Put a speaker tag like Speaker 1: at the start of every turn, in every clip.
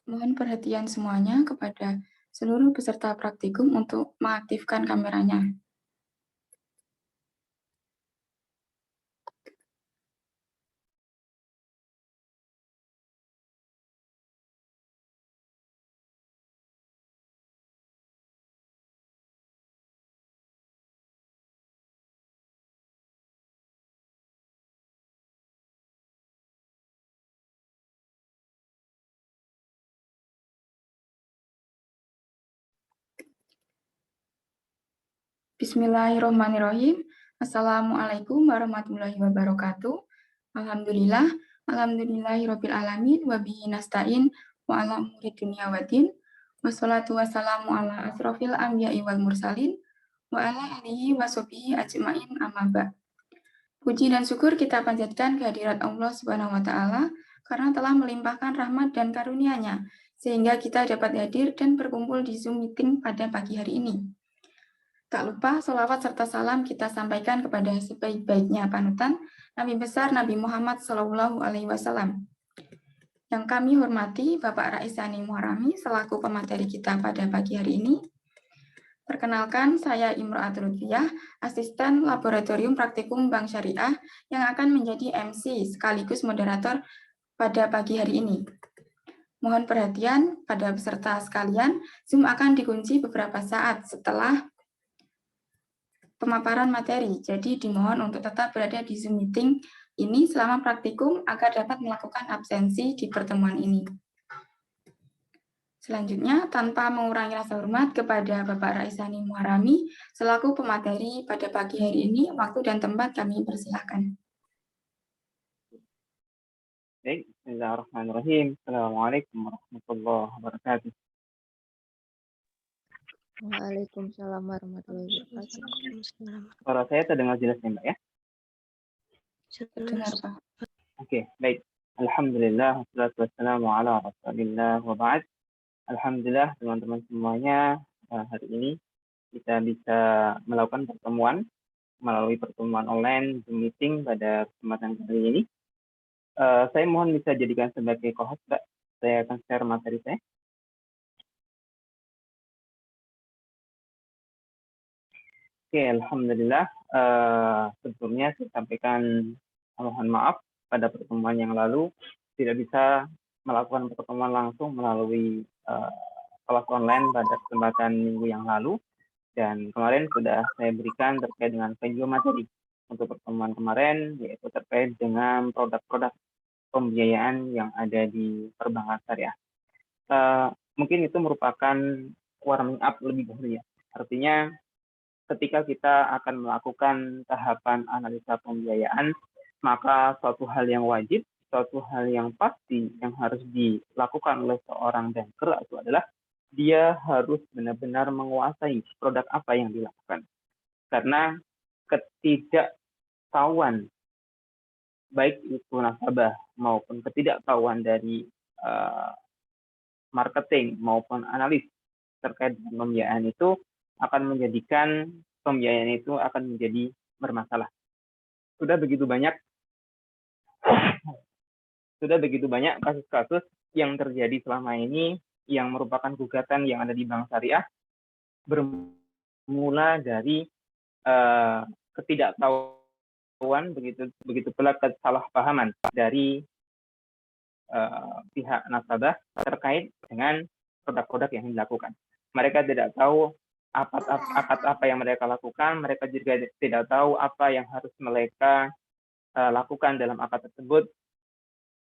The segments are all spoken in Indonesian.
Speaker 1: Mohon perhatian semuanya kepada seluruh peserta praktikum untuk mengaktifkan kameranya. Bismillahirrahmanirrahim. Assalamualaikum warahmatullahi wabarakatuh. Alhamdulillah, alhamdulillahirabbil alamin wa bihi nasta'in wa ala umuri dunya waddin. Wassalatu wassalamu ala asrofil anbiya'i wal mursalin wa ala alihi wa sahbihi ajmain amma ba'd. Puji dan syukur kita panjatkan kehadirat Allah Subhanahu wa taala karena telah melimpahkan rahmat dan karunia-Nya sehingga kita dapat hadir dan berkumpul di Zoom meeting pada pagi hari ini. Tak lupa sholawat serta salam kita sampaikan kepada sebaik-baiknya panutan Nabi besar Nabi Muhammad SAW. Yang kami hormati Bapak Raisani Muharami selaku pemateri kita pada pagi hari ini. Perkenalkan, saya Imro'atul Lutfiyah, asisten laboratorium praktikum Bank Syariah yang akan menjadi MC sekaligus moderator pada pagi hari ini. Mohon perhatian pada peserta sekalian, Zoom akan dikunci beberapa saat setelah pemaparan materi, jadi dimohon untuk tetap berada di Zoom meeting ini selama praktikum agar dapat melakukan absensi di pertemuan ini. Selanjutnya, tanpa mengurangi rasa hormat kepada Bapak Raisani Muharami selaku pemateri pada pagi hari ini, waktu dan tempat kami persilakan.
Speaker 2: Baik, bismillahirrahmanirrahim. Assalamualaikum warahmatullahi wabarakatuh.
Speaker 3: Waalaikumsalam warahmatullahi wabarakatuh.
Speaker 2: Suara saya terdengar jelas ya, Mbak ya?
Speaker 1: Dengar, Pak.
Speaker 2: Oke, baik. Alhamdulillah, wassalatu wassalamu ala rasulillah wa ba'd. Alhamdulillah teman-teman semuanya, hari ini kita bisa melakukan pertemuan melalui pertemuan online Zoom meeting pada kesempatan kali ini. Saya mohon bisa jadikan sebagai co-host, Mbak. Saya akan share materi saya. Oke, alhamdulillah. Sebelumnya saya sampaikan mohon maaf pada pertemuan yang lalu tidak bisa melakukan pertemuan langsung melalui kelas online pada kesempatan minggu yang lalu, dan kemarin sudah saya berikan terkait dengan video materi untuk pertemuan kemarin, yaitu terkait dengan produk-produk pembiayaan yang ada di perbankan syariah. Mungkin itu merupakan warming up lebih dahulu ya. Artinya ketika kita akan melakukan tahapan analisa pembiayaan, maka suatu hal yang wajib, suatu hal yang pasti yang harus dilakukan oleh seorang banker itu adalah dia harus benar-benar menguasai produk apa yang dilakukan. Karena ketidaktahuan, baik itu nasabah maupun ketidaktahuan dari marketing maupun analis terkait dengan pembiayaan itu akan menjadikan pembiayaan itu akan menjadi bermasalah. Sudah begitu banyak kasus-kasus yang terjadi selama ini yang merupakan gugatan yang ada di Bank Syariah bermula dari ketidaktahuan, begitu pula kesalahpahaman dari pihak nasabah terkait dengan produk-produk yang dilakukan. Mereka tidak tahu akad apa yang mereka lakukan, mereka juga tidak tahu apa yang harus mereka lakukan dalam akad tersebut.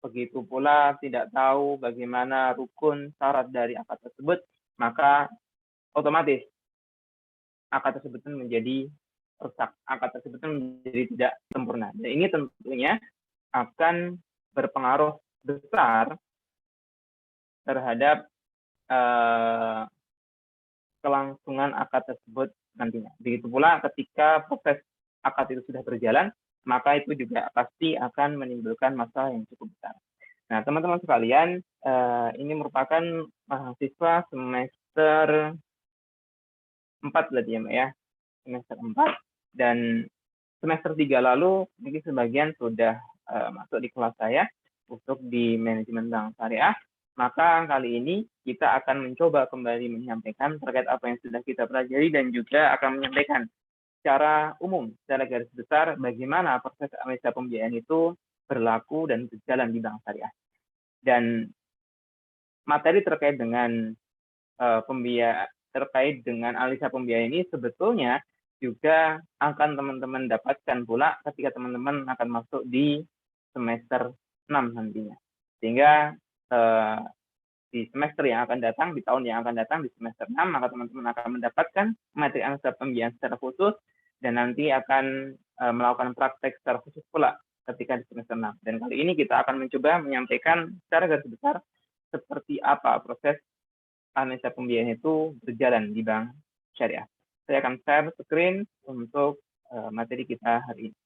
Speaker 2: Begitu pula tidak tahu bagaimana rukun syarat dari akad tersebut, maka otomatis akad tersebut menjadi rusak, akad tersebut menjadi tidak sempurna. Dan ini tentunya akan berpengaruh besar terhadap kelangsungan akad tersebut nantinya. Begitu pula ketika proses akad itu sudah berjalan, maka itu juga pasti akan menimbulkan masalah yang cukup besar. Nah, teman-teman sekalian, ini merupakan mahasiswa semester 4 berarti ya, Mbak ya. Semester 4, dan semester 3 lalu mungkin sebagian sudah masuk di kelas saya untuk di manajemen bank syariah. Maka kali ini kita akan mencoba kembali menyampaikan terkait apa yang sudah kita pelajari dan juga akan menyampaikan secara umum, secara garis besar, bagaimana proses analisa pembiayaan itu berlaku dan berjalan di bank syariah. Dan materi terkait dengan terkait dengan analisa pembiayaan ini sebetulnya juga akan teman-teman dapatkan pula ketika teman-teman akan masuk di semester 6 nantinya. Sehingga di semester yang akan datang, di tahun yang akan datang, di semester 6, maka teman-teman akan mendapatkan materi analisa pembiayaan secara khusus, dan nanti akan melakukan praktek secara khusus pula ketika di semester 6. Dan kali ini kita akan mencoba menyampaikan secara garis besar seperti apa proses analisa pembiayaan itu berjalan di bank syariah. Saya akan share screen untuk materi kita hari ini.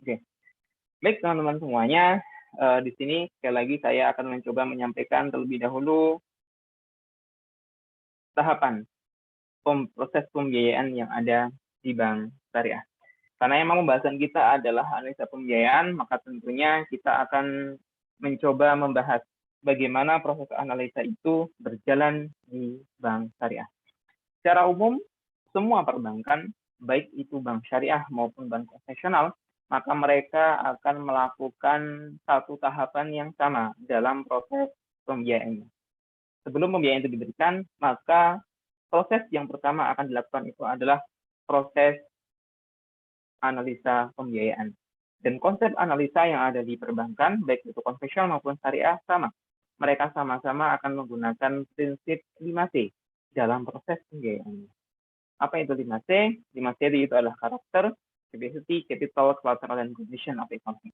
Speaker 2: Oke, baik teman-teman semuanya, di sini sekali lagi saya akan mencoba menyampaikan terlebih dahulu tahapan proses pembiayaan yang ada di bank syariah. Karena memang pembahasan kita adalah analisa pembiayaan, maka tentunya kita akan mencoba membahas bagaimana proses analisa itu berjalan di bank syariah. Secara umum, semua perbankan, baik itu bank syariah maupun bank konvensional, maka mereka akan melakukan satu tahapan yang sama dalam proses pembiayaannya. Sebelum pembiayaan itu diberikan, maka proses yang pertama akan dilakukan itu adalah proses analisa pembiayaan. Dan konsep analisa yang ada di perbankan, baik itu konvensional maupun syariah, sama. Mereka sama-sama akan menggunakan prinsip 5C dalam proses pembiayaan. Apa itu 5C? 5C itu adalah karakter, capacity, capital, collateral, dan condition of economy.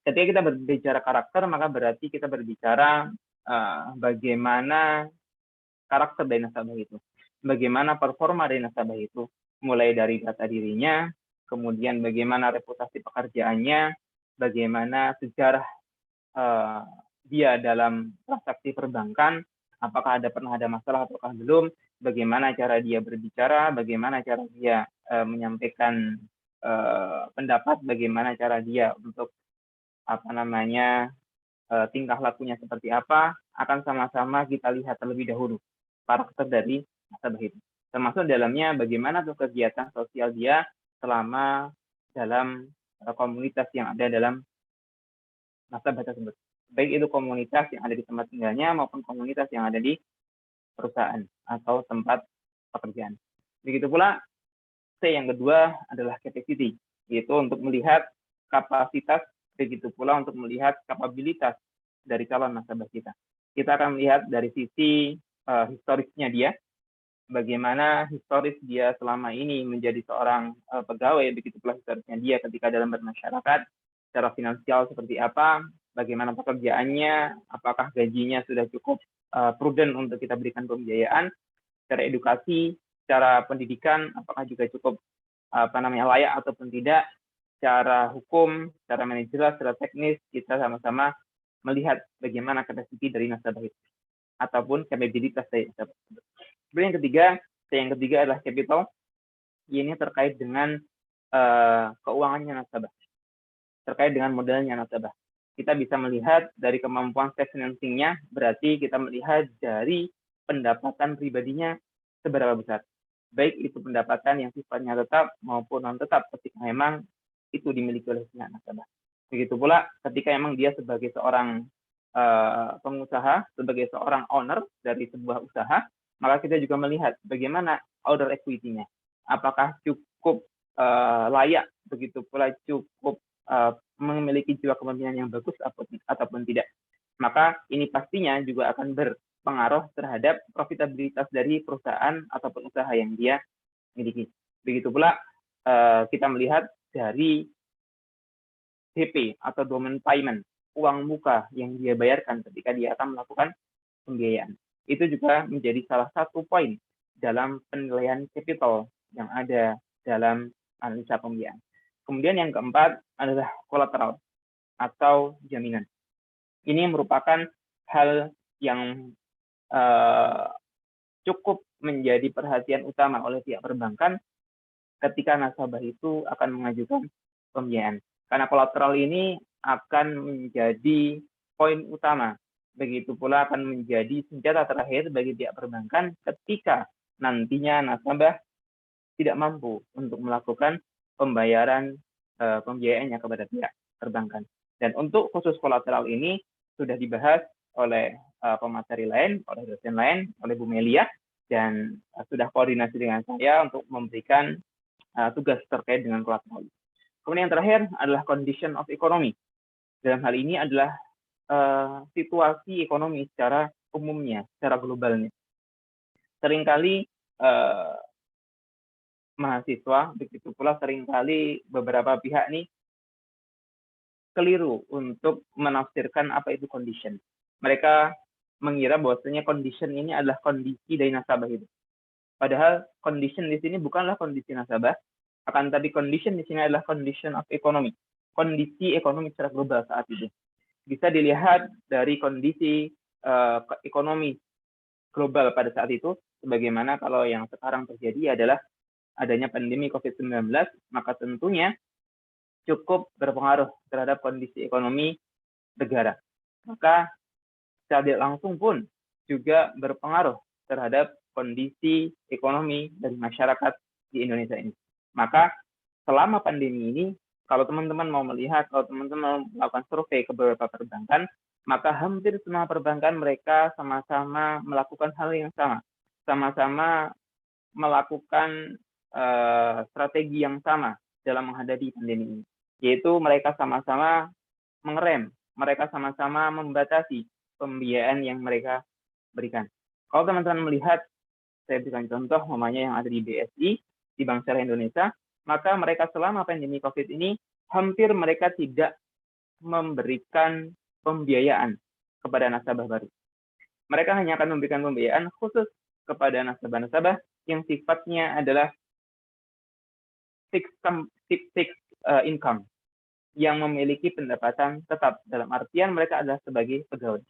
Speaker 2: Ketika kita berbicara karakter, maka berarti kita berbicara bagaimana karakter dari nasabah itu. Bagaimana performa dari nasabah itu. Mulai dari data dirinya, kemudian bagaimana reputasi pekerjaannya, bagaimana sejarah dia dalam transaksi perbankan, apakah pernah ada masalah ataukah belum, bagaimana cara dia berbicara, bagaimana cara dia menyampaikan pendapat, bagaimana cara dia untuk tingkah lakunya seperti apa, akan sama-sama kita lihat terlebih dahulu karakter dari nasabah itu. Termasuk dalamnya bagaimana tuh kegiatan sosial dia selama dalam komunitas yang ada dalam nasabah tersebut. Baik itu komunitas yang ada di tempat tinggalnya maupun komunitas yang ada di perusahaan atau tempat pekerjaan. Begitu pula C yang kedua adalah capacity, yaitu untuk melihat kapasitas, begitu pula untuk melihat kapabilitas dari calon nasabah kita. Kita akan melihat dari sisi historisnya dia, bagaimana historis dia selama ini menjadi seorang pegawai, begitu pula historisnya dia ketika dalam bermasyarakat, secara finansial seperti apa, bagaimana pekerjaannya, apakah gajinya sudah cukup prudent untuk kita berikan pembiayaan, secara edukasi, secara pendidikan, apakah juga cukup layak ataupun tidak, secara hukum, secara manajerial, secara teknis, kita sama-sama melihat bagaimana kapasiti dari nasabah itu ataupun kapabilitas dari nasabah tersebut. Kemudian yang ketiga adalah capital. Ini terkait dengan keuangannya nasabah, terkait dengan modalnya nasabah. Kita bisa melihat dari kemampuan self financing-nya, berarti kita melihat dari pendapatan pribadinya seberapa besar. Baik itu pendapatan yang sifatnya tetap maupun non tetap ketika memang itu dimiliki oleh pihak nasabah. Begitu pula ketika memang dia sebagai seorang pengusaha, sebagai seorang owner dari sebuah usaha, maka kita juga melihat bagaimana order equity-nya. Apakah cukup layak, begitu pula cukup memiliki jiwa kepemimpinan yang bagus ataupun tidak. Maka ini pastinya juga akan berpengaruh terhadap profitabilitas dari perusahaan ataupun usaha yang dia miliki. Begitu pula kita melihat dari DP atau domain payment, uang muka yang dia bayarkan ketika dia akan melakukan pembiayaan. Itu juga menjadi salah satu poin dalam penilaian capital yang ada dalam analisa pembiayaan. Kemudian yang keempat adalah collateral atau jaminan. Ini merupakan hal yang cukup menjadi perhatian utama oleh pihak perbankan ketika nasabah itu akan mengajukan pembiayaan. Karena kolateral ini akan menjadi poin utama. Begitu pula akan menjadi senjata terakhir bagi pihak perbankan ketika nantinya nasabah tidak mampu untuk melakukan pembayaran pembiayaannya kepada pihak perbankan. Dan untuk khusus kolateral ini sudah dibahas oleh pemateri lain, oleh dosen lain, oleh Bu Melia, dan sudah koordinasi dengan saya untuk memberikan tugas terkait dengan kolateral. Kemudian yang terakhir adalah condition of economy. Dalam hal ini adalah situasi ekonomi secara umumnya, secara globalnya. Seringkali mahasiswa, begitu pula seringkali beberapa pihak nih keliru untuk menafsirkan apa itu condition. Mereka mengira bahwasanya condition ini adalah kondisi dari nasabah itu. Padahal condition di sini bukanlah kondisi nasabah, akan tetapi condition di sini adalah condition of economy, kondisi ekonomi secara global saat itu. Bisa dilihat dari kondisi ekonomi global pada saat itu, sebagaimana kalau yang sekarang terjadi adalah adanya pandemi COVID-19, maka tentunya cukup berpengaruh terhadap kondisi ekonomi negara. Maka secara tidak langsung pun juga berpengaruh terhadap kondisi ekonomi dari masyarakat di Indonesia ini. Maka selama pandemi ini, kalau teman-teman mau melihat, kalau teman-teman melakukan survei ke beberapa perbankan, maka hampir semua perbankan mereka sama-sama melakukan hal yang sama. Sama-sama melakukan strategi yang sama dalam menghadapi pandemi ini. Yaitu mereka sama-sama mengerem, mereka sama-sama membatasi pembiayaan yang mereka berikan. Kalau teman-teman melihat, saya berikan contoh namanya yang ada di BSI, di Bank Syariah Indonesia, maka mereka selama pandemi COVID ini, hampir mereka tidak memberikan pembiayaan kepada nasabah baru. Mereka hanya akan memberikan pembiayaan khusus kepada nasabah-nasabah yang sifatnya adalah fixed income, yang memiliki pendapatan tetap, dalam artian mereka adalah sebagai pegawai.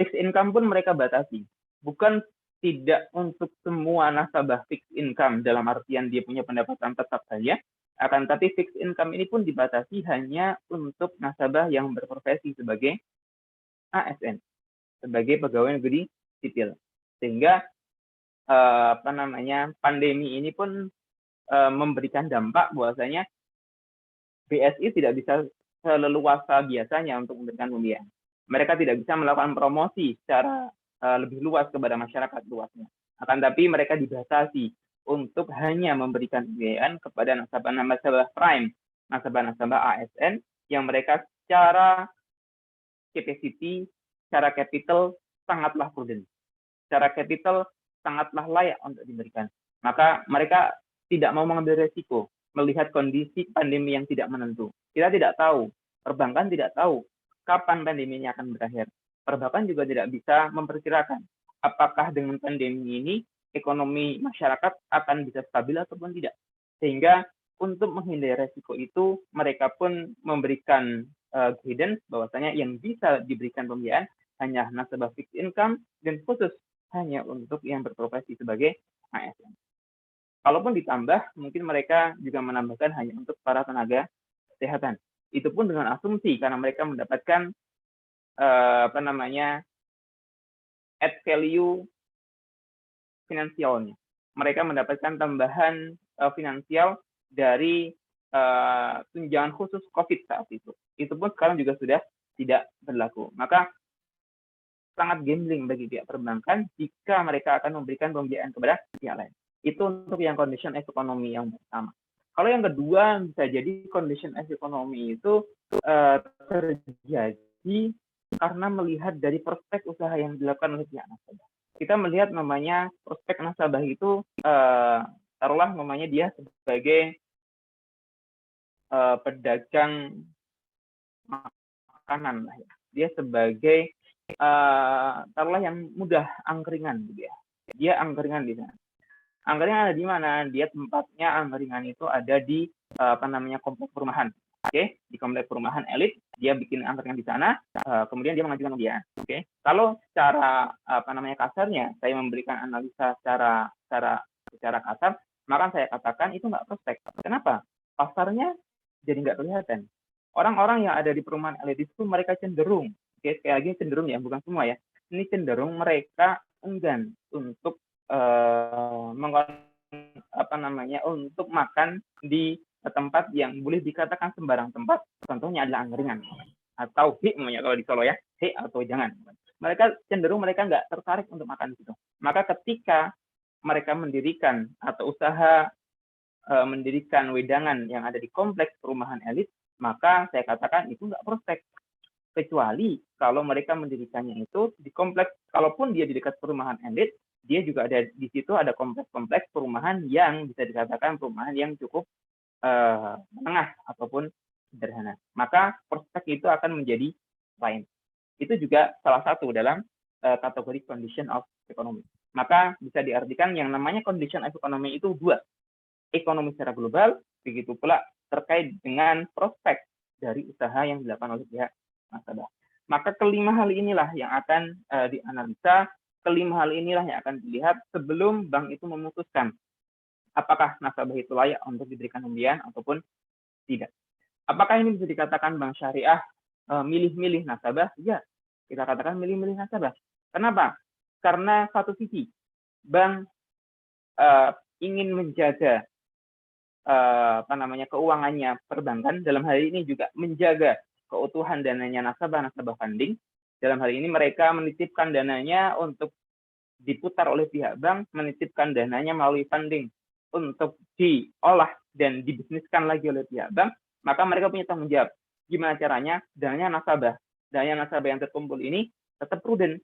Speaker 2: Fixed income pun mereka batasi, bukan tidak untuk semua nasabah fixed income dalam artian dia punya pendapatan tetap saja, akan tapi fixed income ini pun dibatasi hanya untuk nasabah yang berprofesi sebagai ASN, sebagai pegawai negeri sipil. Sehingga pandemi ini pun memberikan dampak bahwasanya BSI tidak bisa seleluasa biasanya untuk memberikan pembiayaan. Mereka tidak bisa melakukan promosi secara lebih luas kepada masyarakat luasnya. Akan tapi mereka dibatasi untuk hanya memberikan pembiayaan kepada nasabah-nasabah prime, nasabah-nasabah ASN yang mereka secara capacity, secara capital sangatlah prudent. Secara capital sangatlah layak untuk diberikan. Maka mereka tidak mau mengambil resiko melihat kondisi pandemi yang tidak menentu. Kita tidak tahu, perbankan tidak tahu kapan pandemi ini akan berakhir. Perbankan juga tidak bisa memperkirakan apakah dengan pandemi ini ekonomi masyarakat akan bisa stabil ataupun tidak. Sehingga untuk menghindari resiko itu, mereka pun memberikan guidance bahwasanya yang bisa diberikan pembiayaan hanya nasabah fixed income dan khusus hanya untuk yang berprofesi sebagai ASN. Kalaupun ditambah, mungkin mereka juga menambahkan hanya untuk para tenaga kesehatan. Itu pun dengan asumsi karena mereka mendapatkan add value finansialnya. Mereka mendapatkan tambahan finansial dari tunjangan khusus COVID saat itu. Itu pun sekarang juga sudah tidak berlaku. Maka sangat gambling bagi pihak perbankan jika mereka akan memberikan pembiayaan kepada pihak lain. Itu untuk yang condition as economy yang pertama. Kalau yang kedua, bisa jadi condition as economy itu terjadi karena melihat dari prospek usaha yang dilakukan oleh pihak nasabah. Kita melihat namanya prospek nasabah itu, taruhlah namanya dia sebagai pedagang makanan lah ya. Dia sebagai taruhlah yang mudah angkringan gitu ya. Dia angkringan di sana. Angkringan ada di mana? Dia tempatnya angkringan itu ada di kompleks perumahan. Oke, di kompleks perumahan elit, dia bikin angkringan di sana, kemudian dia mengajukan pembiayaan. Oke, kalau secara kasarnya, saya memberikan analisa secara kasar, maka saya katakan itu nggak prospek. Kenapa? Pasarnya jadi nggak kelihatan. Orang-orang yang ada di perumahan elit itu mereka cenderung, oke, sekali lagi cenderung ya, bukan semua ya. Ini cenderung mereka enggan untuk untuk makan di tempat yang boleh dikatakan sembarang tempat, contohnya adalah angkringan atau kalau di Solo ya, atau jangan. Mereka cenderung mereka nggak tertarik untuk makan di situ. Maka ketika mereka mendirikan atau usaha mendirikan wedangan yang ada di kompleks perumahan elit, maka saya katakan itu nggak prospek. Kecuali kalau mereka mendirikannya itu di kompleks, kalaupun dia di dekat perumahan elit, dia juga ada di situ ada kompleks-kompleks perumahan yang bisa dikatakan perumahan yang cukup menengah ataupun sederhana. Maka prospek itu akan menjadi lain. Itu juga salah satu dalam kategori condition of economy. Maka bisa diartikan yang namanya condition of economy itu dua. Ekonomi secara global, begitu pula terkait dengan prospek dari usaha yang dilakukan oleh pihak nasabah. Maka kelima hal inilah yang akan dianalisa, kelima hal inilah yang akan dilihat sebelum bank itu memutuskan apakah nasabah itu layak untuk diberikan pembiayaan ataupun tidak. Apakah ini bisa dikatakan bank syariah milih-milih nasabah? Ya, kita katakan milih-milih nasabah. Kenapa? Karena satu sisi bank ingin menjaga keuangannya perbankan, dalam hal ini juga menjaga keutuhan dananya nasabah funding. Dalam hal ini mereka menitipkan dananya untuk diputar oleh pihak bank, menitipkan dananya melalui funding untuk diolah dan dibisniskan lagi oleh pihak bank, maka mereka punya tanggung jawab. Gimana caranya dananya nasabah yang terkumpul ini tetap prudent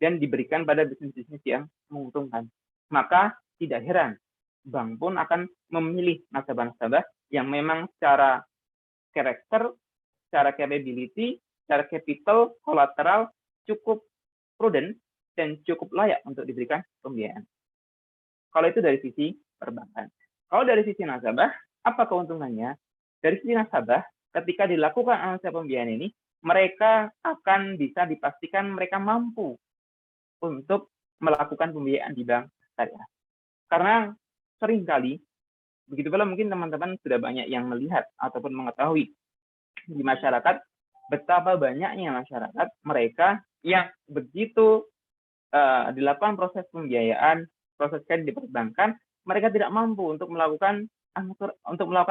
Speaker 2: dan diberikan pada bisnis-bisnis yang menguntungkan. Maka tidak heran bank pun akan memilih nasabah-nasabah yang memang secara karakter, secara capability, secara capital, kolateral cukup prudent dan cukup layak untuk diberikan pembiayaan. Kalau itu dari sisi perbankan. Kalau dari sisi nasabah, apa keuntungannya? Dari sisi nasabah, ketika dilakukan analisa pembiayaan ini, mereka akan bisa dipastikan mereka mampu untuk melakukan pembiayaan di bank syariah. Karena seringkali, begitu pula mungkin teman-teman sudah banyak yang melihat ataupun mengetahui di masyarakat, betapa banyaknya masyarakat mereka yang begitu dilakukan proses pembiayaan, proses kredit di perbankan, mereka tidak mampu untuk melakukan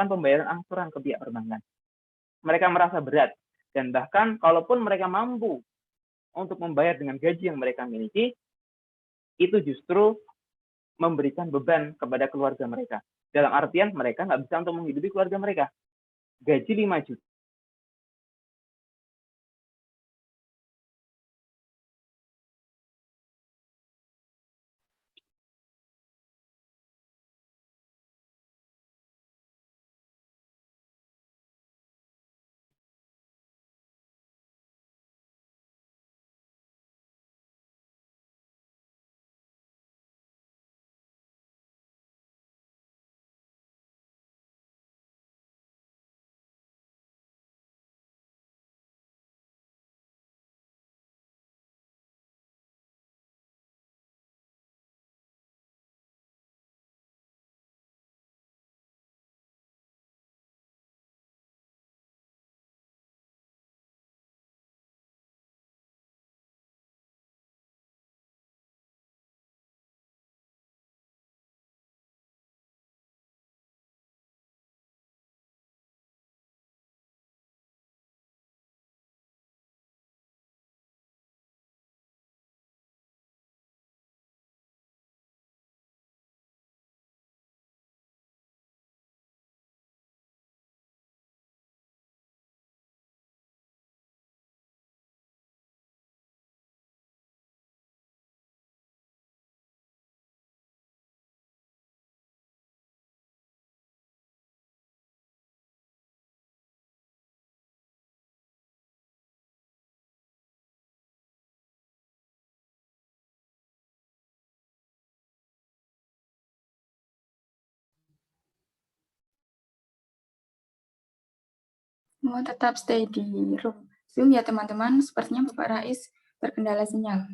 Speaker 2: pembayaran angsuran ke pihak perbankan. Mereka merasa berat, dan bahkan kalaupun mereka mampu untuk membayar dengan gaji yang mereka miliki, itu justru memberikan beban kepada keluarga mereka. Dalam artian mereka nggak bisa untuk menghidupi keluarga mereka. Gaji 5 juta
Speaker 1: Mau tetap stay di room Zoom ya teman-teman. Sepertinya Bapak Rais terkendala sinyal.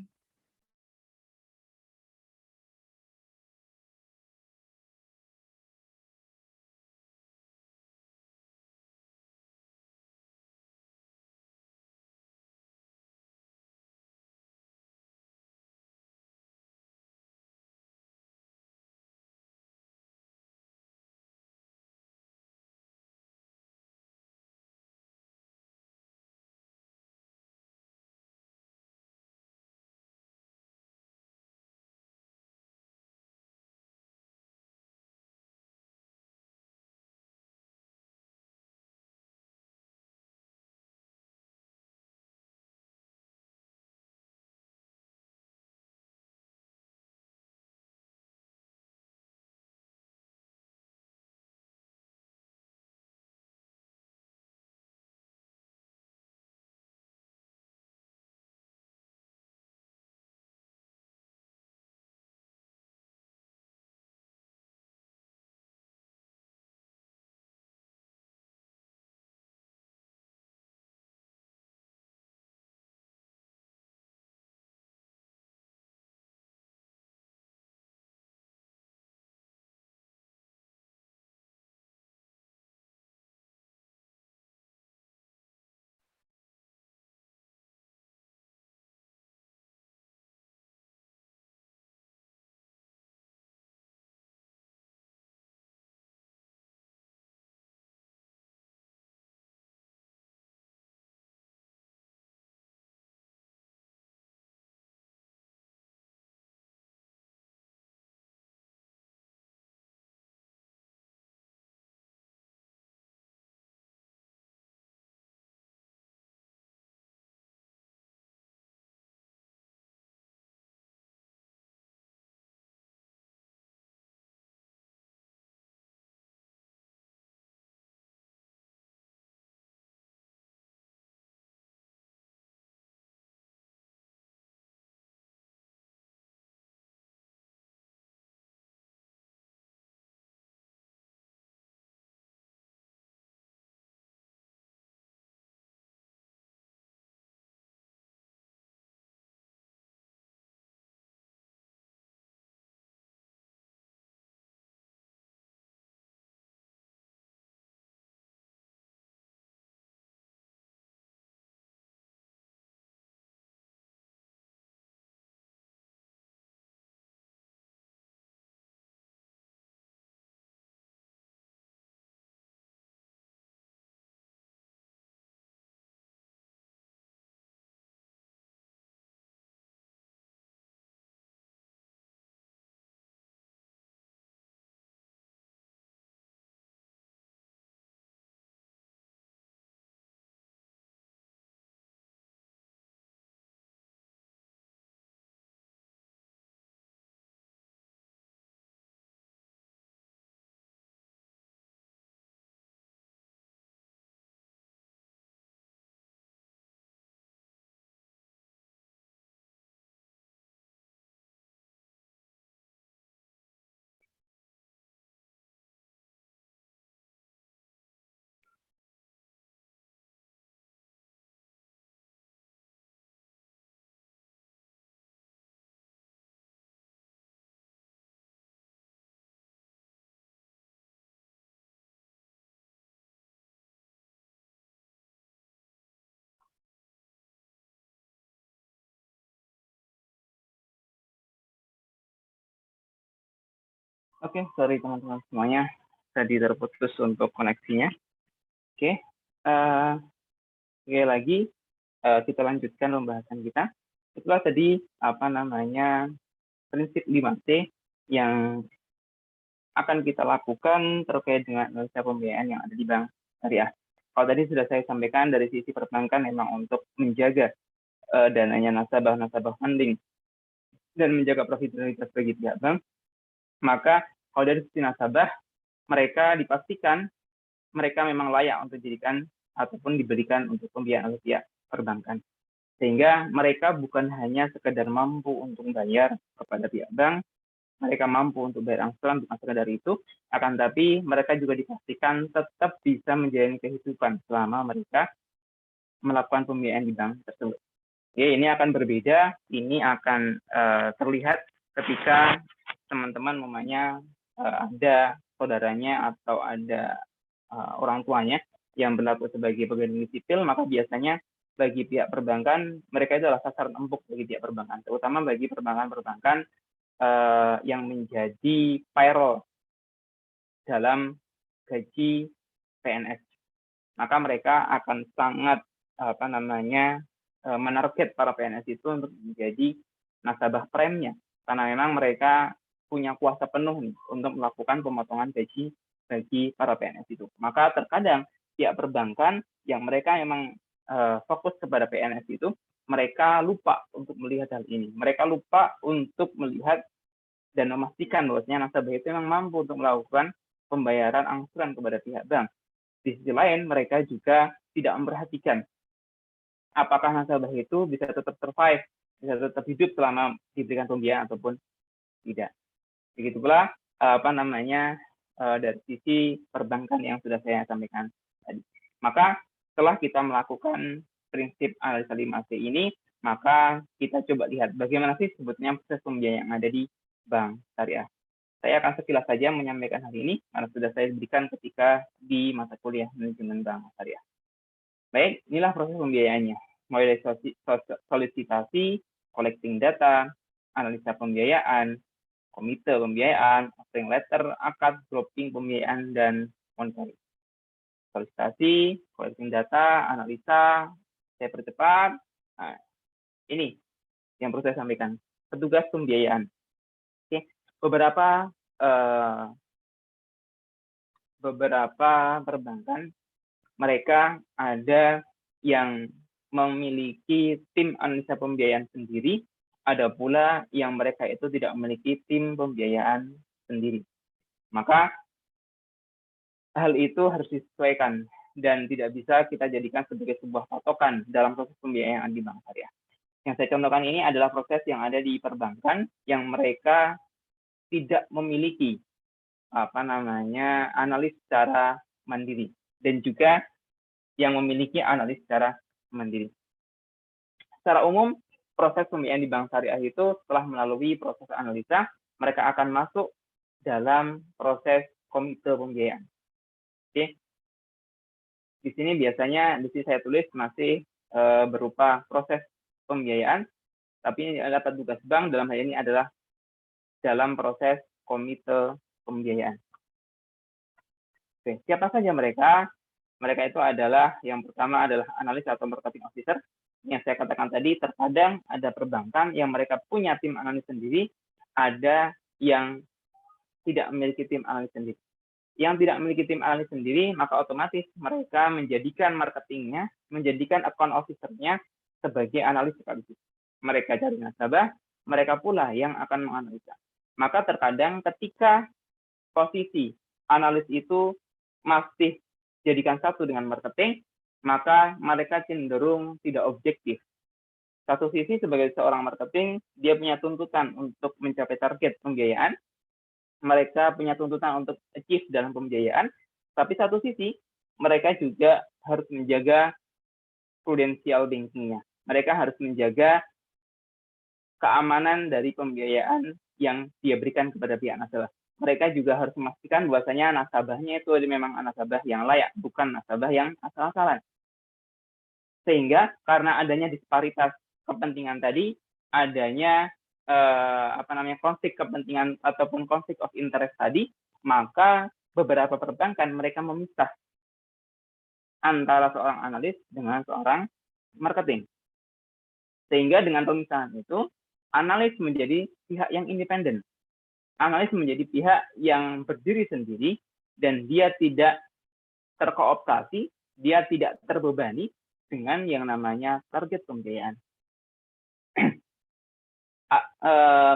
Speaker 2: Oke, sorry teman-teman semuanya, tadi terputus untuk koneksinya. Oke, sekali lagi kita lanjutkan pembahasan kita. Itulah tadi prinsip 5T yang akan kita lakukan terkait dengan analisa pembiayaan yang ada di Bank Syariah. Kalau tadi sudah saya sampaikan dari sisi perbankan memang untuk menjaga dananya nasabah funding dan menjaga profitabilitas bagi pihak bank, maka kalau dari sisi nasabah, mereka dipastikan mereka memang layak untuk dijadikan ataupun diberikan untuk pembiayaan oleh pihak perbankan. Sehingga mereka bukan hanya sekedar mampu untuk membayar kepada pihak bank, mereka mampu untuk bayar angsuran, bukan sekedar itu, akan tapi mereka juga dipastikan tetap bisa menjalani kehidupan selama mereka melakukan pembiayaan di bank tersebut. Oke, ini akan berbeda, ini akan terlihat ketika teman-teman ada saudaranya atau ada orang tuanya yang berlaku sebagai pegawai negeri sipil, maka biasanya bagi pihak perbankan, mereka itu adalah sasaran empuk bagi pihak perbankan, terutama bagi perbankan-perbankan yang menjadi payroll dalam gaji PNS. Maka mereka akan sangat menarget para PNS itu untuk menjadi nasabah premnya, karena memang mereka punya kuasa penuh nih untuk melakukan pemotongan gaji bagi para PNS itu. Maka terkadang pihak perbankan yang mereka memang fokus kepada PNS itu, mereka lupa untuk melihat hal ini. Mereka lupa untuk melihat dan memastikan bahwasanya nasabah itu memang mampu untuk melakukan pembayaran angsuran kepada pihak bank. Di sisi lain, mereka juga tidak memperhatikan apakah nasabah itu bisa tetap survive, bisa tetap hidup selama diberikan pembiayaan ataupun tidak. Begitu pula dari sisi perbankan yang sudah saya sampaikan tadi. Maka setelah kita melakukan prinsip analisa 5C ini, maka kita coba lihat bagaimana sih sebetulnya proses pembiayaan yang ada di bank syariah. Saya akan sekilas saja menyampaikan hal ini karena sudah saya berikan ketika di mata kuliah manajemen bank syariah. Baik, inilah proses pembiayaannya. Mulai dari solisitasi, collecting data, analisa pembiayaan, komite pembiayaan, offering letter, akad, dropping pembiayaan, dan monitoring. Solisitasi, collecting data, analisa, saya percepat. Nah, ini yang perlu saya sampaikan. Petugas pembiayaan. Oke, beberapa perbankan mereka ada yang memiliki tim analisa pembiayaan sendiri, ada pula yang mereka itu tidak memiliki tim pembiayaan sendiri. Maka hal itu harus disesuaikan dan tidak bisa kita jadikan sebagai sebuah patokan dalam proses pembiayaan di bank syariah. Yang saya contohkan ini adalah proses yang ada di perbankan yang mereka tidak memiliki analis secara mandiri dan juga yang memiliki analis secara mandiri. Secara umum, proses pembiayaan di bank syariah itu setelah melalui proses analisa, mereka akan masuk dalam proses komite pembiayaan. Oke. Di sini biasanya saya tulis masih berupa proses pembiayaan, tapi ini adalah petugas bank dalam hal ini adalah dalam proses komite pembiayaan. Oke, siapa saja mereka? Mereka itu adalah, yang pertama adalah analis atau marketing officer. Yang saya katakan tadi, terkadang ada perbankan yang mereka punya tim analis sendiri, ada yang tidak memiliki tim analis sendiri. Yang tidak memiliki tim analis sendiri, maka otomatis mereka menjadikan marketingnya, menjadikan account officer-nya sebagai analis sekaligus. Mereka cari nasabah, mereka pula yang akan menganalisa. Maka terkadang ketika posisi analis itu masih jadikan satu dengan marketing, maka mereka cenderung tidak objektif. Satu sisi sebagai seorang marketing, dia punya tuntutan untuk mencapai target pembiayaan, mereka punya tuntutan untuk achieve dalam pembiayaan, tapi satu sisi mereka juga harus menjaga prudensial banking-nya. Mereka harus menjaga keamanan dari pembiayaan yang dia berikan kepada pihak nasabah. Mereka juga harus memastikan bahwasanya nasabahnya itu memang nasabah yang layak, bukan nasabah yang asal-asalan. Sehingga karena adanya disparitas kepentingan tadi, adanya konflik kepentingan ataupun konflik of interest tadi, maka beberapa perbankan mereka memisah antara seorang analis dengan seorang marketing. Sehingga dengan pemisahan itu, analis menjadi pihak yang independen. Analis menjadi pihak yang berdiri sendiri dan dia tidak terkooptasi, dia tidak terbebani dengan yang namanya target pembiayaan.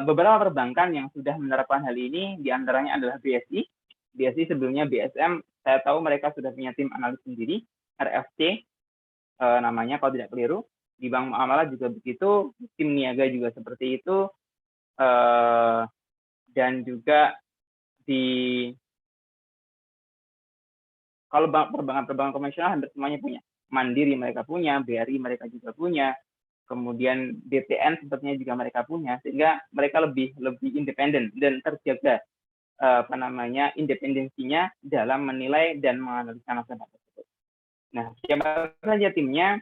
Speaker 2: Beberapa perbankan yang sudah menerapkan hal ini, diantaranya adalah BSI. BSI sebelumnya BSM, saya tahu mereka sudah punya tim analis sendiri, RFC namanya kalau tidak keliru. Di Bank Muamalah juga begitu, tim niaga juga seperti itu. dan juga di kalau perbankan konvensional hampir semuanya punya. Mandiri mereka punya, BRI mereka juga punya, kemudian BTN sepertinya juga mereka punya, sehingga mereka lebih independen dan terjaga independensinya dalam menilai dan menganalisa nasabah tersebut. Nah, siapa saja timnya?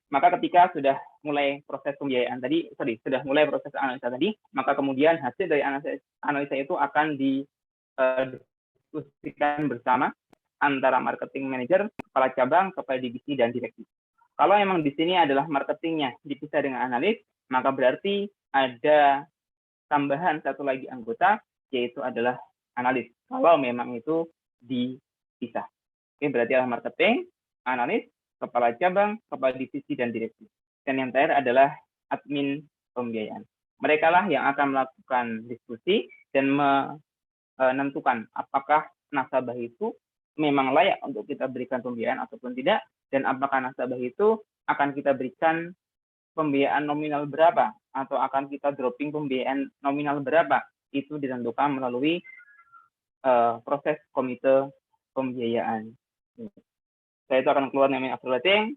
Speaker 2: Maka ketika sudah mulai proses pembiayaan tadi, sudah mulai proses analisa tadi, maka kemudian hasil dari analisa itu akan diskusikan bersama antara marketing manager, kepala cabang, kepala divisi, dan direksi. Kalau memang di sini adalah marketingnya dipisah dengan analis, maka berarti ada tambahan satu lagi anggota, yaitu adalah analis. Kalau memang itu dipisah. Oke, berarti adalah marketing, analis, kepala cabang, kepala divisi, dan direksi. Dan yang terakhir adalah admin pembiayaan. Mereka lah yang akan melakukan diskusi dan menentukan apakah nasabah itu memang layak untuk kita berikan pembiayaan ataupun tidak, dan apakah nasabah itu akan kita berikan pembiayaan nominal berapa, atau akan kita dropping pembiayaan nominal berapa, itu ditentukan melalui proses komite pembiayaan. Setelah itu akan keluar namanya underwriting,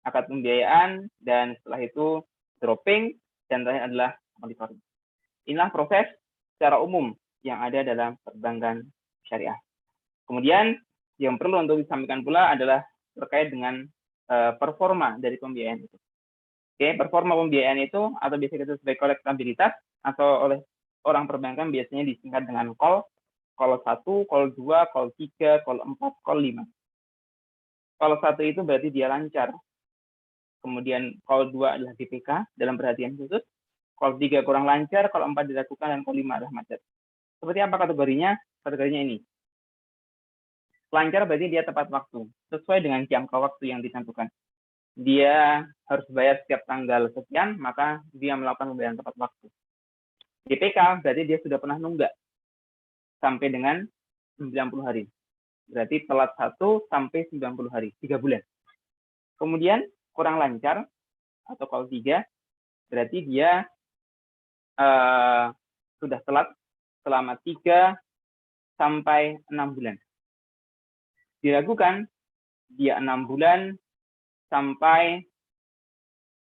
Speaker 2: akad pembiayaan, dan setelah itu dropping, dan terakhir adalah monitoring. Inilah proses secara umum yang ada dalam perbankan syariah. Kemudian yang perlu untuk disampaikan pula adalah terkait dengan performa dari pembiayaan itu. Oke, performa pembiayaan itu atau biasa kita sebagai kolektabilitas atau oleh orang perbankan biasanya disingkat dengan call 1, call 2, call 3, call 4, call 5. Call 1 itu berarti dia lancar. Kemudian call 2 adalah DPK dalam perhatian khusus. Call 3 kurang lancar, call 4 dilakukan, dan call 5 adalah macet. Seperti apa kategorinya? Kategorinya ini. Lancar berarti dia tepat waktu, sesuai dengan jangka waktu yang ditentukan. Dia harus bayar setiap tanggal sekian, maka dia melakukan pembayaran tepat waktu. DPK berarti dia sudah pernah nunggak sampai dengan 90 hari. Berarti telat 1 sampai 90 hari, 3 bulan. Kemudian kurang lancar atau call 3, berarti dia sudah telat selama 3 sampai 6 bulan. Diragukan, dia 6 bulan sampai,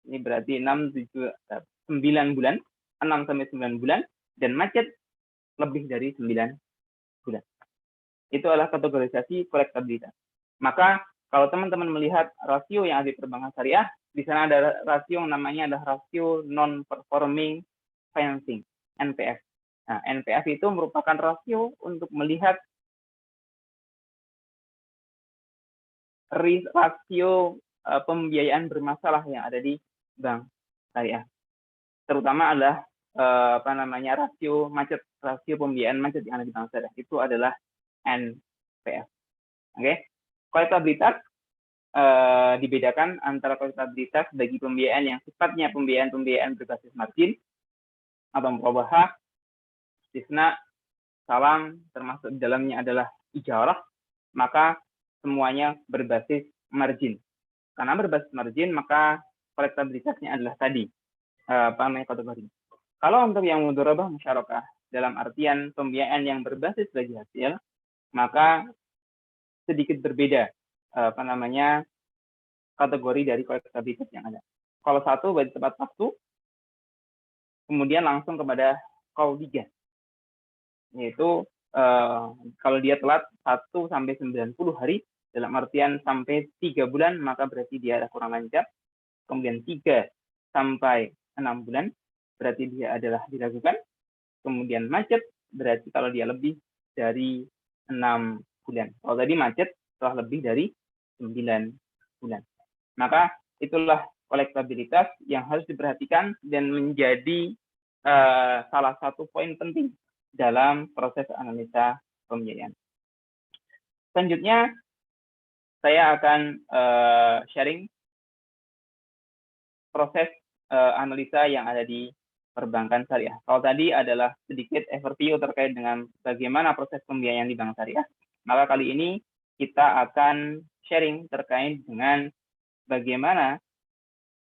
Speaker 2: ini berarti 9 bulan, 6 sampai 9 bulan, dan macet lebih dari 9 bulan. Itu adalah kategorisasi kolektabilitas. Maka kalau teman-teman melihat rasio yang ada di perbankan syariah, di sana ada rasio yang namanya adalah rasio non-performing financing, NPF. Nah, NPF itu merupakan rasio untuk melihat rasio pembiayaan bermasalah yang ada di bank syariah. Terutama adalah rasio macet, rasio pembiayaan macet yang ada di bank syariah itu adalah NPF. Oke, kolektabilitas dibedakan antara kolektabilitas bagi pembiayaan yang sifatnya pembiayaan berbasis margin atau murabahah, istisna, salam, termasuk di dalamnya adalah ijarah, maka semuanya berbasis margin. Karena berbasis margin, maka kolektabilitasnya adalah tadi kategori. Kalau untuk yang mudharabah musyarakah dalam artian pembiayaan yang berbasis bagi hasil, maka sedikit berbeda kategori dari kolektabilitas yang ada. Kalau 1 berarti tepat waktu, kemudian langsung kepada call 3, yaitu kalau dia telat 1 sampai 90 hari, dalam artian sampai 3 bulan, maka berarti dia ada kurang lancar. Kemudian 3 sampai 6 bulan, berarti dia adalah diragukan. Kemudian macet, berarti kalau dia lebih dari 6 bulan. Kalau tadi macet setelah lebih dari 9 bulan. Maka itulah kolektabilitas yang harus diperhatikan dan menjadi salah satu poin penting dalam proses analisa pembiayaan. Selanjutnya, saya akan sharing proses analisa yang ada di perbankan syariah. Kalau tadi adalah sedikit overview terkait dengan bagaimana proses pembiayaan di bank syariah, maka kali ini kita akan sharing terkait dengan bagaimana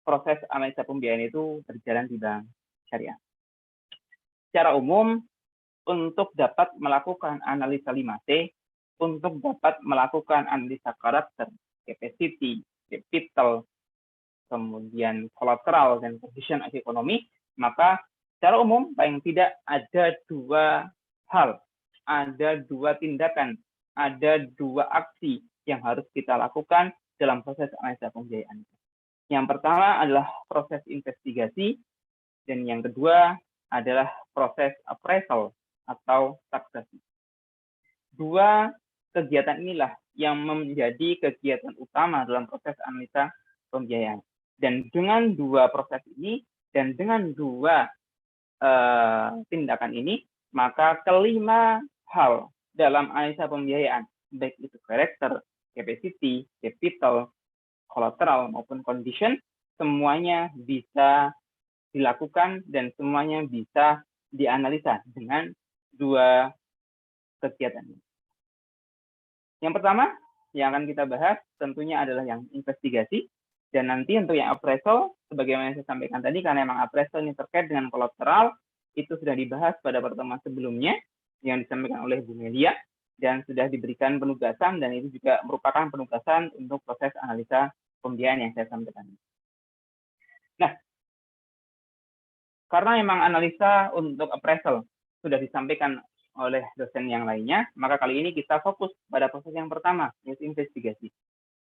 Speaker 2: proses analisa pembiayaan itu berjalan di bank syariah. secara umum untuk dapat melakukan analisa 5T, untuk dapat melakukan analisa karakter, capacity, capital, kemudian collateral, dan condition of economy, maka secara umum paling tidak ada dua hal, ada dua tindakan, ada dua aksi yang harus kita lakukan dalam proses analisa pembiayaan. Yang pertama adalah proses investigasi, dan yang kedua adalah proses appraisal atau taksasi. Dua kegiatan inilah yang menjadi kegiatan utama dalam proses analisa pembiayaan. Dan dengan dua proses ini dan dengan dua tindakan ini, maka kelima hal dalam analisa pembiayaan, baik itu karakter, capacity, capital, collateral maupun condition, semuanya bisa dilakukan dan semuanya bisa dianalisa dengan dua kegiatan ini. Yang pertama yang akan kita bahas tentunya adalah yang investigasi, dan nanti untuk yang appraisal, sebagaimana saya sampaikan tadi, karena memang appraisal ini terkait dengan kolateral, itu sudah dibahas pada pertemuan sebelumnya yang disampaikan oleh Bu Melia, dan sudah diberikan penugasan, dan itu juga merupakan penugasan untuk proses analisa pembiayaan yang saya sampaikan. Nah, karena memang analisa untuk appraisal sudah disampaikan oleh dosen yang lainnya, maka kali ini kita fokus pada proses yang pertama, yaitu investigasi.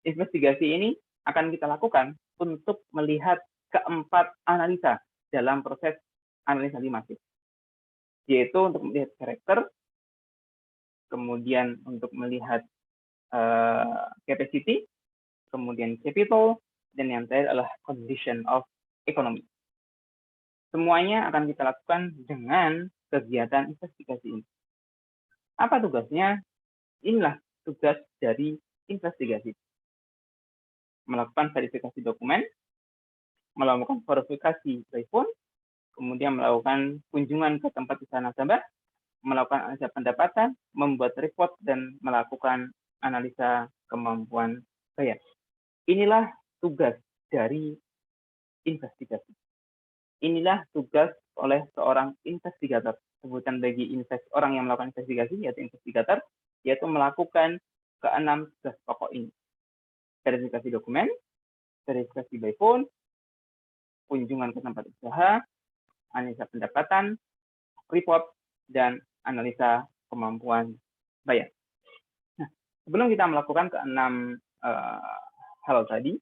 Speaker 2: Investigasi ini akan kita lakukan untuk melihat keempat analisa dalam proses analisa 5T, yaitu untuk melihat karakter, kemudian untuk melihat capacity, kemudian capital, dan yang terakhir adalah condition of economy. Semuanya akan kita lakukan dengan kegiatan investigasi ini. Apa tugasnya? Inilah tugas dari investigasi. Melakukan verifikasi dokumen, melakukan verifikasi by phone, kemudian melakukan kunjungan ke tempat usaha nasabah, melakukan analisa pendapatan, membuat report, dan melakukan analisa kemampuan bayar. Inilah tugas dari investigasi. Inilah tugas oleh seorang investigator. Sebutan bagi orang yang melakukan investigasi, yaitu investigator, yaitu melakukan keenam tugas pokok ini. Verifikasi dokumen, verifikasi by phone, kunjungan ke tempat usaha, analisa pendapatan, report, dan analisa kemampuan bayar. Nah, sebelum kita melakukan keenam hal tadi,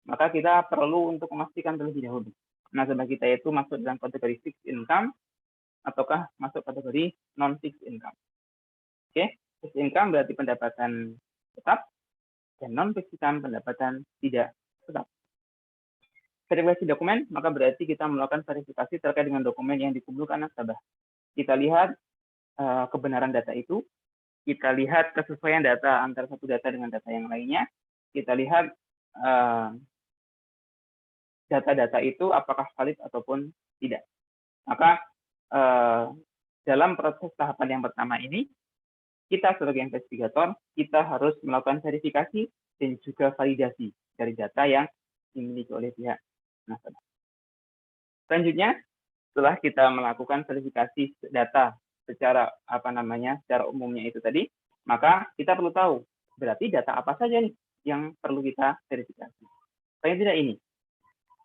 Speaker 2: maka kita perlu untuk memastikan terlebih dahulu nasabah kita itu masuk dalam kategori fixed income ataukah masuk kategori non fixed income. Oke, fixed income berarti pendapatan tetap, dan non fixed income pendapatan tidak tetap. Verifikasi dokumen, maka berarti kita melakukan verifikasi terkait dengan dokumen yang dikumpulkan nasabah. Kita lihat kebenaran data itu, kita lihat kesesuaian data antara satu data dengan data yang lainnya, kita lihat data-data itu apakah valid ataupun tidak. Maka dalam proses tahapan yang pertama ini, kita sebagai investigator, kita harus melakukan verifikasi dan juga validasi dari data yang dimiliki oleh pihak nasabah. Selanjutnya, setelah kita melakukan verifikasi data secara secara umumnya itu tadi, maka kita perlu tahu berarti data apa saja nih yang perlu kita verifikasi. Paling tidak ini,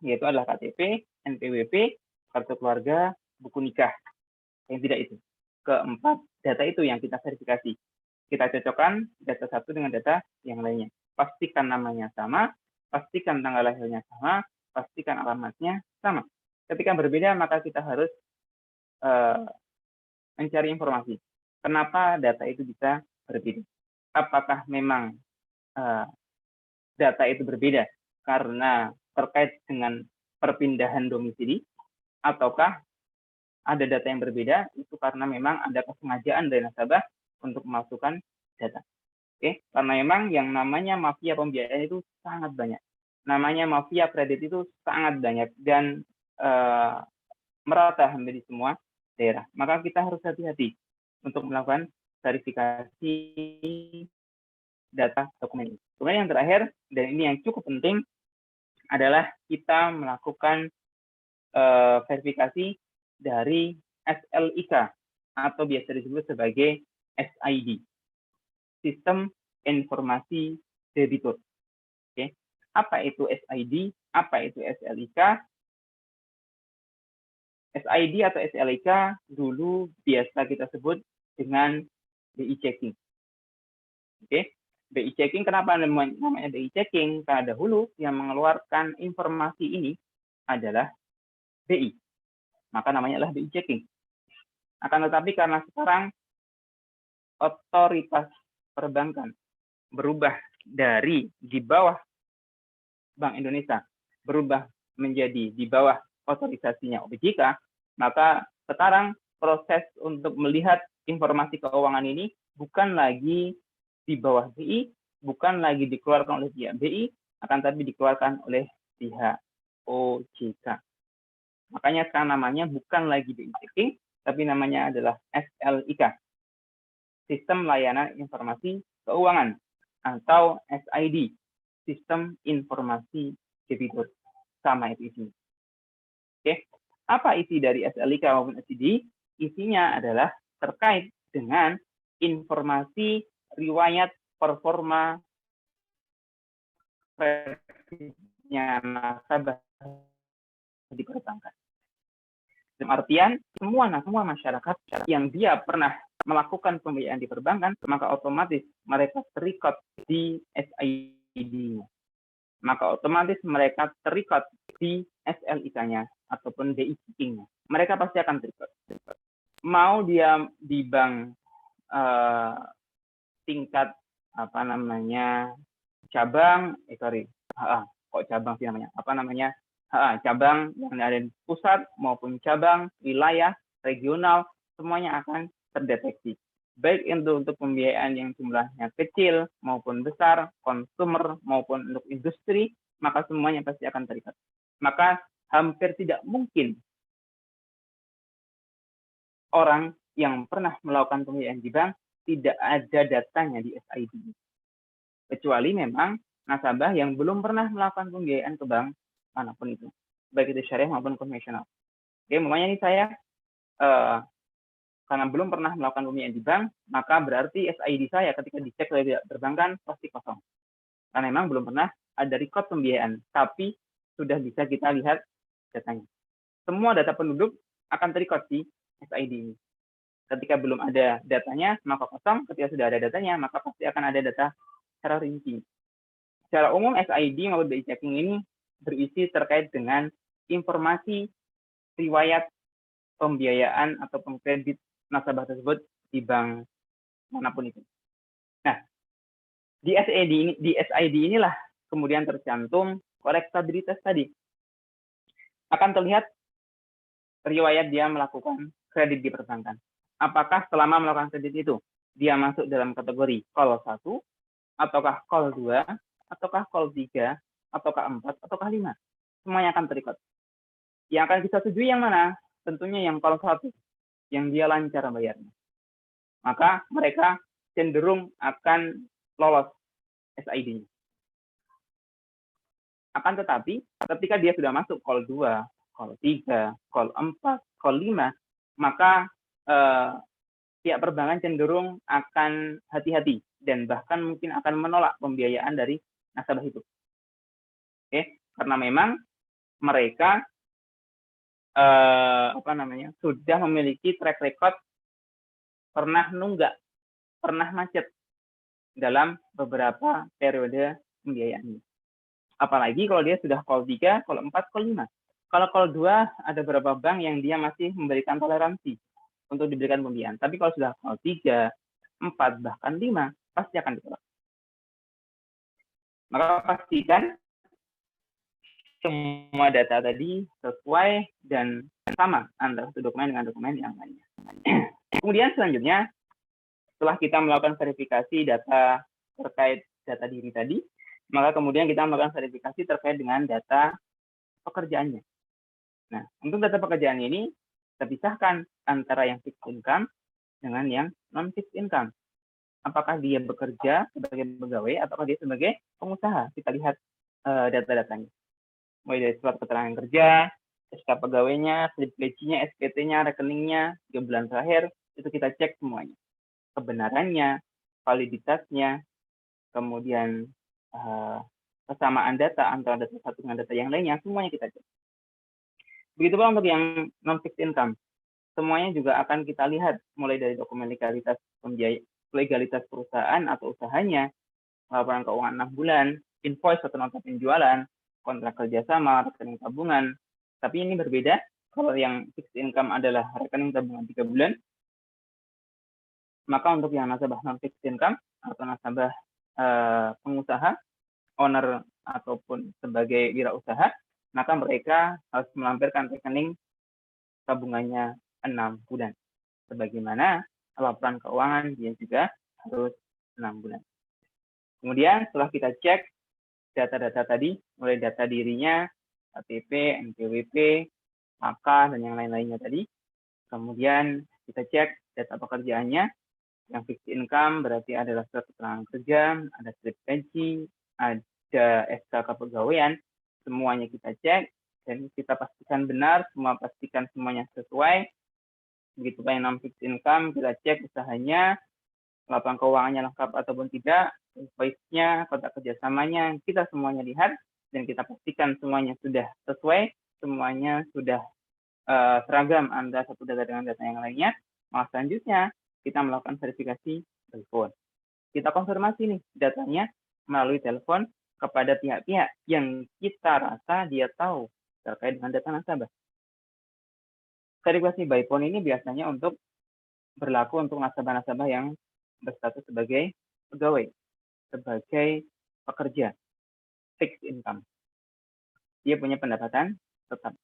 Speaker 2: yaitu adalah KTP, NPWP, kartu keluarga, buku nikah. Yang tidak itu. Keempat, data itu yang kita verifikasi. Kita cocokkan data satu dengan data yang lainnya. Pastikan namanya sama, pastikan tanggal lahirnya sama, pastikan alamatnya sama. Ketika berbeda, maka kita harus mencari informasi. Kenapa data itu bisa berbeda? Apakah memang data itu berbeda karena terkait dengan perpindahan domisili, ataukah ada data yang berbeda itu karena memang ada kesengajaan dari nasabah untuk memasukkan data. Oke, karena memang yang namanya mafia pembiayaan itu sangat banyak. Namanya mafia kredit itu sangat banyak dan merata hampir di semua daerah. Maka kita harus hati-hati untuk melakukan verifikasi data dokumen ini. Kemudian yang terakhir, dan ini yang cukup penting, adalah kita melakukan verifikasi dari SLIK atau biasa disebut sebagai SID, Sistem Informasi Debitur. Oke. Apa itu SID? Apa itu SLIK? SID atau SLIK dulu biasa kita sebut dengan BI checking. Oke. BI checking, kenapa namanya BI checking? Karena dahulu yang mengeluarkan informasi ini adalah BI. Maka namanya adalah BI checking. Akan tetapi karena sekarang otoritas perbankan berubah dari di bawah Bank Indonesia berubah menjadi di bawah otorisasinya OJK, maka sekarang proses untuk melihat informasi keuangan ini bukan lagi di bawah BI, bukan lagi dikeluarkan oleh pihak BI, akan tapi dikeluarkan oleh pihak OJK. Makanya sekarang namanya bukan lagi BI checking, tapi namanya adalah SLIK, Sistem Layanan Informasi Keuangan, atau SID, Sistem Informasi Debitur. Sama itu isinya. Oke. Apa isi dari SLIK maupun SID? Isinya adalah terkait dengan informasi riwayat performa nasabah di perbankan. Dalam artian, semua masyarakat yang dia pernah melakukan pembiayaan di perbankan, maka otomatis mereka terikat di SID-nya. Maka otomatis mereka terikat di SLIK-nya ataupun BI checking-nya. Mereka pasti akan terikat. Mau dia di bank tingkat cabang, kok cabang sih namanya? Cabang yang ada di pusat maupun cabang, wilayah, regional, semuanya akan terdeteksi. Baik untuk pembiayaan yang jumlahnya kecil maupun besar, konsumer maupun untuk industri, maka semuanya pasti akan terikat. Maka hampir tidak mungkin orang yang pernah melakukan pembiayaan di bank tidak ada datanya di SID. Kecuali memang nasabah yang belum pernah melakukan pembiayaan ke bank manapun itu, baik itu syariah maupun konvensional. Oke, umpamanya ini saya karena belum pernah melakukan pembiayaan di bank, maka berarti SID saya ketika dicek oleh perbankan pasti kosong. Karena memang belum pernah ada record pembiayaan, tapi sudah bisa kita lihat datanya. Semua data penduduk akan terrecord di SID ini. Ketika belum ada datanya, maka kosong. Ketika sudah ada datanya, maka pasti akan ada data secara rinci. Secara umum, SID maupun BI checking ini berisi terkait dengan informasi riwayat pembiayaan ataupun kredit nasabah tersebut di bank manapun itu. Nah, di SID inilah kemudian tercantum korektabilitas tadi. Akan terlihat riwayat dia melakukan kredit di perbankan. Apakah selama melakukan kredit itu dia masuk dalam kategori call 1, ataukah call 2, ataukah call 3, ataukah 4, ataukah 5. Semuanya akan terrecord. Yang akan kita setujui yang mana? Tentunya yang call 1, yang dia lancar bayarnya. Maka mereka cenderung akan lolos SID-nya. Akan tetapi, ketika dia sudah masuk call 2, call 3, call 4, call 5, maka pihak perbankan cenderung akan hati-hati dan bahkan mungkin akan menolak pembiayaan dari nasabah itu. Oke, karena memang mereka sudah memiliki track record pernah nunggak, pernah macet dalam beberapa periode pembiayaan. Apalagi kalau dia sudah call 3, call 4, call 5. Kalau call 2, ada beberapa bank yang dia masih memberikan toleransi untuk diberikan pembiayaan. Tapi kalau sudah call 3, 4, bahkan 5, pasti akan ditolak. Maka pastikan semua data tadi sesuai dan sama antara satu dokumen dengan dokumen yang lainnya. Kemudian selanjutnya, setelah kita melakukan verifikasi data terkait data diri tadi, maka kemudian kita melakukan verifikasi terkait dengan data pekerjaannya. Nah, untuk data pekerjaan ini, kita pisahkan antara yang fixed income dengan yang non-fixed income. Apakah dia bekerja sebagai pegawai atau dia sebagai pengusaha? Kita lihat data-datanya. Mulai dari surat keterangan kerja, SK pegawainya, slip gajinya, SPT-nya, rekeningnya, 3 bulan terakhir, itu kita cek semuanya. Kebenarannya, validitasnya, kemudian kesamaan data antara data satu dengan data yang lainnya, semuanya kita cek. Begitu pula untuk yang non-fixed income. Semuanya juga akan kita lihat, mulai dari dokumen legalitas perusahaan atau usahanya, laporan keuangan 6 bulan, invoice atau nota penjualan, kontrak kerjasama, rekening tabungan. Tapi ini berbeda, kalau yang fixed income adalah rekening tabungan 3 bulan, maka untuk yang nasabah non-fixed income atau nasabah pengusaha, owner ataupun sebagai wirausaha, maka mereka harus melampirkan rekening tabungannya 6 bulan. Sebagaimana laporan keuangan dia juga harus 6 bulan. Kemudian setelah kita cek data-data tadi, mulai data dirinya, KTP, NPWP, AK, dan yang lain-lainnya tadi. Kemudian kita cek data pekerjaannya. Yang fixed income berarti adalah surat keterangan kerja, ada slip gaji, ada SK kepegawaian. Semuanya kita cek dan kita pastikan benar, pastikan semuanya sesuai. Begitu yang non fixed income, kita cek usahanya, laporan keuangannya lengkap ataupun tidak, invoice-nya, kontrak kerjasamanya, kita semuanya lihat dan kita pastikan semuanya sudah sesuai, semuanya sudah seragam antara satu data dengan data yang lainnya. Maka selanjutnya kita melakukan verifikasi telepon. Kita konfirmasi nih datanya melalui telepon kepada pihak-pihak yang kita rasa dia tahu terkait dengan data nasabah. Verifikasi by phone ini biasanya berlaku untuk nasabah-nasabah yang berstatus sebagai pegawai, sebagai pekerja, fixed income. Dia punya pendapatan tetap.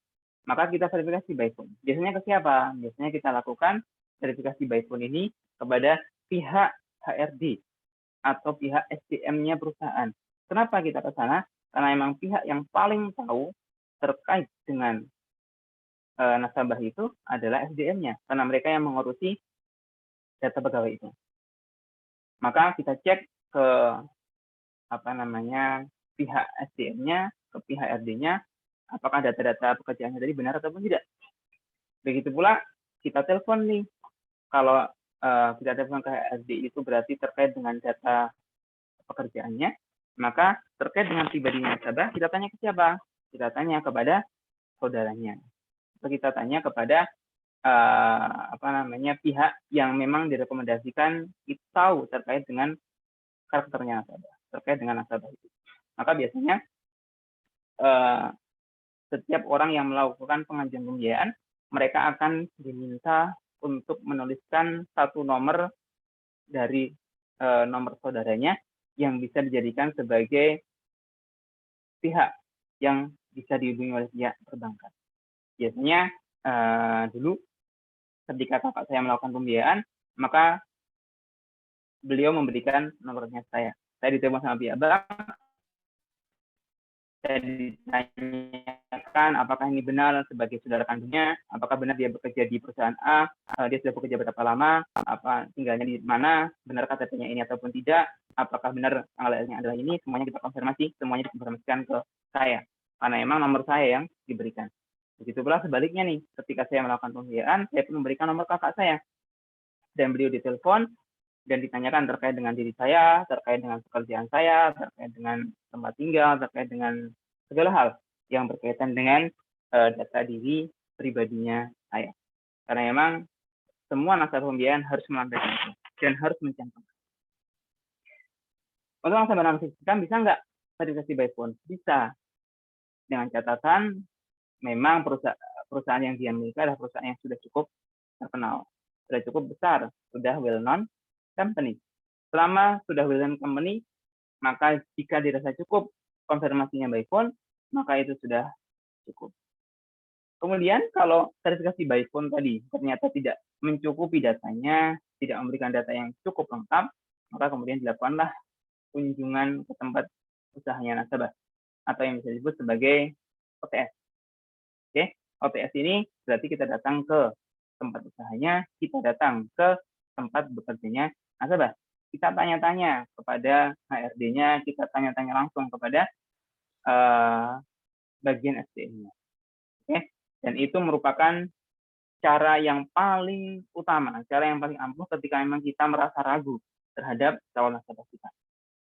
Speaker 2: Maka kita verifikasi by phone. Biasanya ke siapa? Biasanya kita lakukan verifikasi by phone ini kepada pihak HRD atau pihak SDM-nya perusahaan. Kenapa kita ke sana? Karena memang pihak yang paling tahu terkait dengan nasabah itu adalah SDM-nya, karena mereka yang mengurusi data pegawai itu. Maka kita cek ke pihak SDM-nya, ke pihak RD-nya, apakah data-data pekerjaannya tadi benar ataupun tidak. Begitu pula kita telepon nih. Kalau kita telepon ke HRD itu berarti terkait dengan data pekerjaannya, maka terkait dengan pribadinya nasabah, kita tanya ke siapa? Kita tanya kepada saudaranya. Atau kita tanya kepada pihak yang memang direkomendasikan itu tahu terkait dengan karakternya nasabah, terkait dengan nasabah itu. Maka biasanya setiap orang yang melakukan pengajuan pembiayaan, mereka akan diminta untuk menuliskan satu nomor dari nomor saudaranya yang bisa dijadikan sebagai pihak yang bisa dihubungi oleh pihak perbankan. Biasanya dulu ketika kakak saya melakukan pembiayaan, maka beliau memberikan nomornya saya. Saya ditelepon sama pihak bank, saya ditanyakan apakah ini benar sebagai saudara kandungnya, apakah benar dia bekerja di perusahaan A, dia sudah bekerja berapa lama, tinggalnya di mana, benar KTP-nya ini ataupun tidak, apakah benar tanggal lahirnya adalah ini, semuanya kita konfirmasi, semuanya dikonfirmasikan ke saya, karena memang nomor saya yang diberikan. Begitu pula sebaliknya nih, ketika saya melakukan pembiayaan, saya pun memberikan nomor kakak saya, dan beliau ditelepon dan ditanyakan terkait dengan diri saya, terkait dengan pekerjaan saya, terkait dengan tempat tinggal, terkait dengan segala hal yang berkaitan dengan data diri pribadinya saya. Karena memang semua nasabah pembiayaan harus melampirkan itu dan harus mencantumkan. Untuk nasabah non-fixed income bisa nggak verifikasi by phone? Bisa. Dengan catatan memang perusahaan yang dia miliki adalah perusahaan yang sudah cukup terkenal, sudah cukup besar, sudah well-known company. Selama sudah well-known company, maka jika dirasa cukup konfirmasinya by phone, maka itu sudah cukup. Kemudian kalau verifikasi by phone tadi ternyata tidak mencukupi datanya, tidak memberikan data yang cukup lengkap, maka kemudian dilakukanlah kunjungan ke tempat usahanya nasabah atau yang bisa disebut sebagai OTS. Oke, OTS ini berarti kita datang ke tempat usahanya, kita datang ke tempat bekerjanya nasabah. Kita tanya-tanya kepada HRD-nya, kita tanya-tanya langsung kepada bagian SDM-nya. Oke, Dan itu merupakan cara yang paling utama, cara yang paling ampuh ketika memang kita merasa ragu terhadap calon nasabah kita.